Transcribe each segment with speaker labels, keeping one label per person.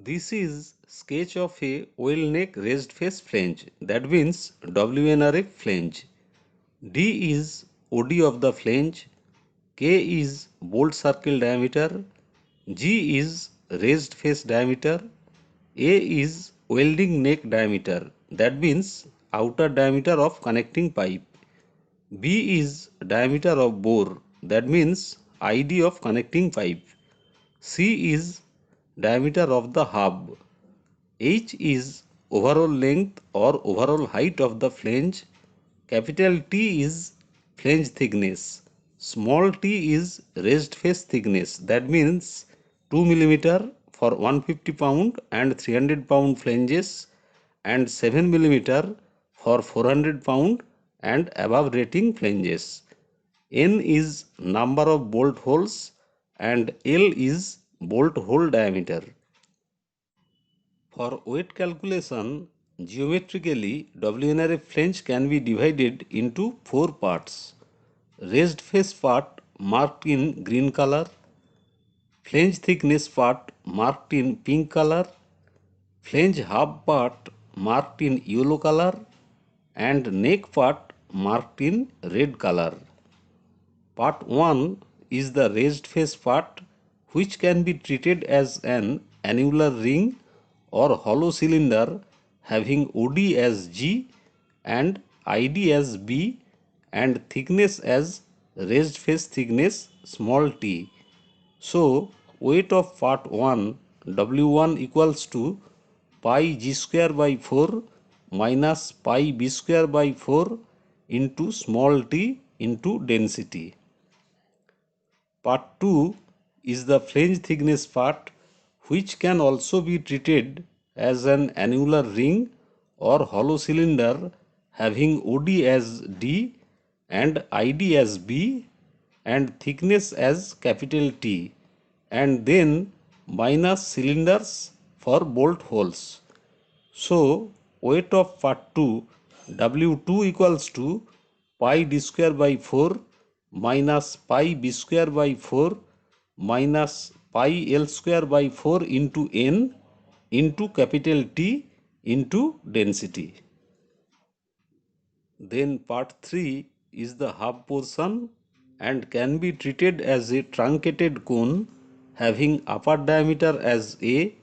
Speaker 1: This is sketch of a well neck raised face flange, that means WNRF flange. D is OD of the flange, K is bolt circle diameter, G is raised face diameter, A is welding neck diameter, that means outer diameter of connecting pipe. B is diameter of bore, that means ID of connecting pipe. C is diameter of the hub. H is overall length or overall height of the flange. Capital T is flange thickness. Small t is raised face thickness. That means 2 millimeter for 150 pound and 300 pound flanges and 7 millimeter for 400 pound and above rating flanges. N is number of bolt holes and L is bolt hole diameter. For weight calculation, geometrically WNRF flange can be divided into four parts. Raised face part marked in green color, flange thickness part marked in pink color, flange hub part marked in yellow color, and neck part marked in red color. Part 1 is the raised face part, which can be treated as an annular ring or hollow cylinder having OD as G and ID as B and thickness as raised face thickness small t. So weight of part 1 W1 equals to pi g square by 4 minus pi b square by 4 into small t into density. Part 2 is the flange thickness part, which can also be treated as an annular ring or hollow cylinder having OD as D and ID as B and thickness as capital T, and then minus cylinders for bolt holes. So weight of part 2 W2 equals to pi d square by 4 minus pi b square by 4 minus pi l square by 4 into n into capital T into density. Then part 3 is the hub portion and can be treated as a truncated cone having upper diameter as A,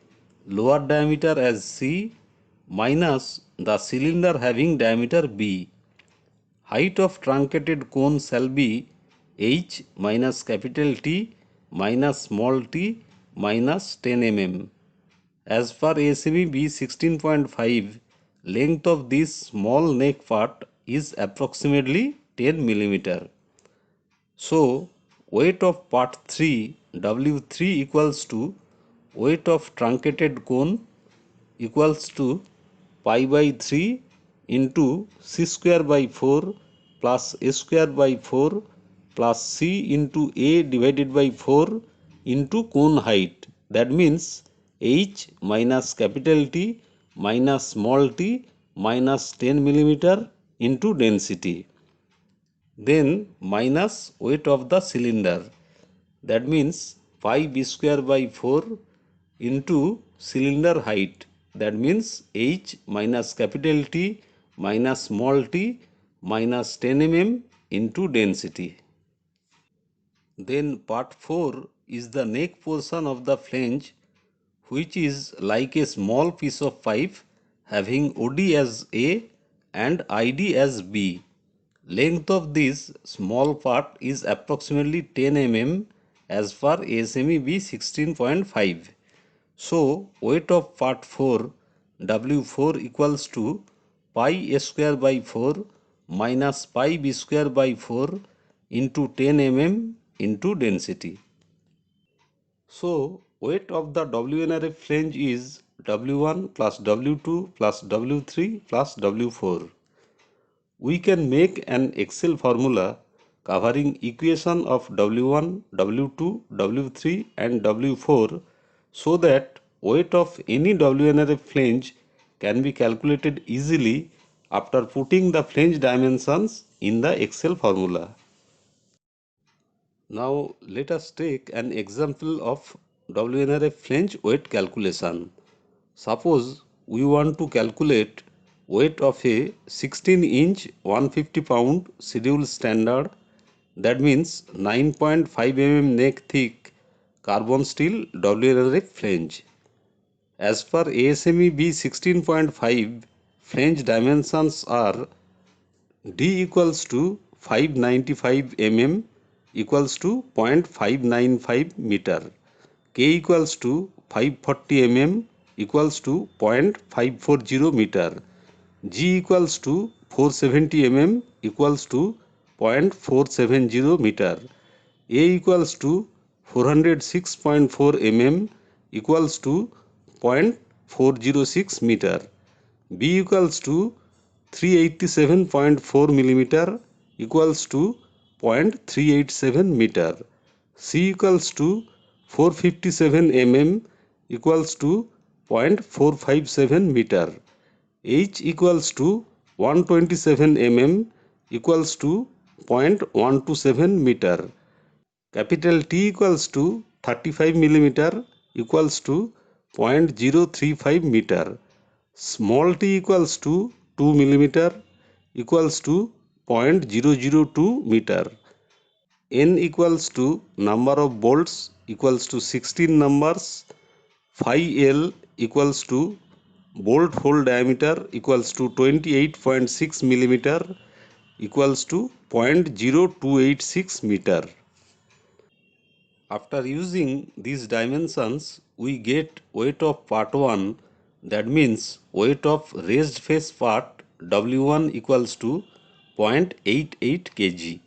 Speaker 1: lower diameter as C, minus the cylinder having diameter B. Height of truncated cone shall be h minus capital T minus small t minus 10 mm. As per ASME B 16.5, length of this small neck part is approximately 10 millimeter. So weight of part 3 W3 equals to weight of truncated cone equals to pi by 3 into c square by 4 plus a square by 4 plus c into a divided by 4 into cone height. That means h minus capital T minus small t minus 10 millimeter into density. Then minus weight of the cylinder. That means pi b square by 4 into cylinder height. That means h minus capital T minus small t minus 10 mm into density. Then part 4 is the neck portion of the flange, which is like a small piece of pipe having OD as A and ID as B. Length of this small part is approximately 10 mm as per ASME B 16.5. So weight of part 4 W4 equals to pi a square by 4 minus pi b square by 4 into 10 mm into density. So weight of the WNRF flange is W1 plus W2 plus W3 plus W4. We can make an Excel formula covering equation of W1, W2, W3 and W4 so that weight of any WNRF flange can be calculated easily after putting the flange dimensions in the Excel formula. Now let us take an example of WNRF flange weight calculation. Suppose we want to calculate weight of a 16-inch 150 pound schedule standard, that means 9.5 mm neck thick carbon steel WNRF flange. As per ASME B 16.5, flange dimensions are D equals to 595 mm equals to 0.595 meter, K equals to 540 mm equals to 0.540 meter, G equals to 470 mm equals to 0.470 meter, A equals to 406.4 mm equals to 0.406 meter, B equals to 387.4 millimeter equals to 0.387 meter, C equals to 457 mm equals to 0.457 meter, H equals to 127 mm equals to 0.127 meter, capital T equals to 35 millimeter equals to 0.035 meter, small t equals to 2 millimeter equals to 0.002 meter, n equals to number of bolts equals to 16 numbers, phi l equals to bolt hole diameter equals to 28.6 millimeter equals to 0.0286 meter. After using these dimensions, we get weight of part 1, that means weight of raised face part W1 equals to 0.88 kg.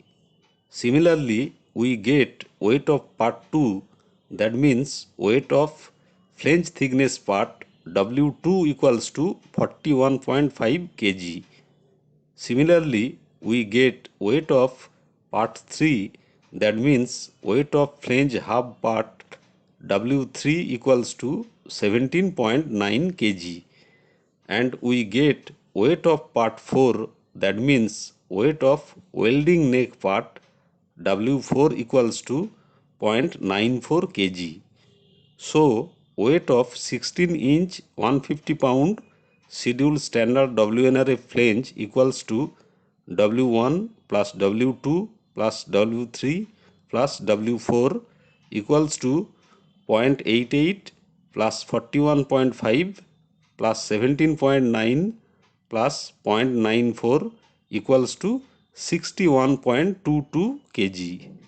Speaker 1: Similarly, we get weight of part 2, that means weight of flange thickness part W2 equals to 41.5 kg. Similarly, we get weight of part 3, that means weight of flange half part W3 equals to 17.9 kg, and we get weight of part 4, that means weight of welding neck part W4 equals to 0.94 kg. So, weight of 16-inch 150 pound schedule standard WNRF flange equals to W1 plus W2 plus W3 plus W4 equals to 0.88 plus 41.5 plus 17.9 plus 0.94 equals to 61.22 kg.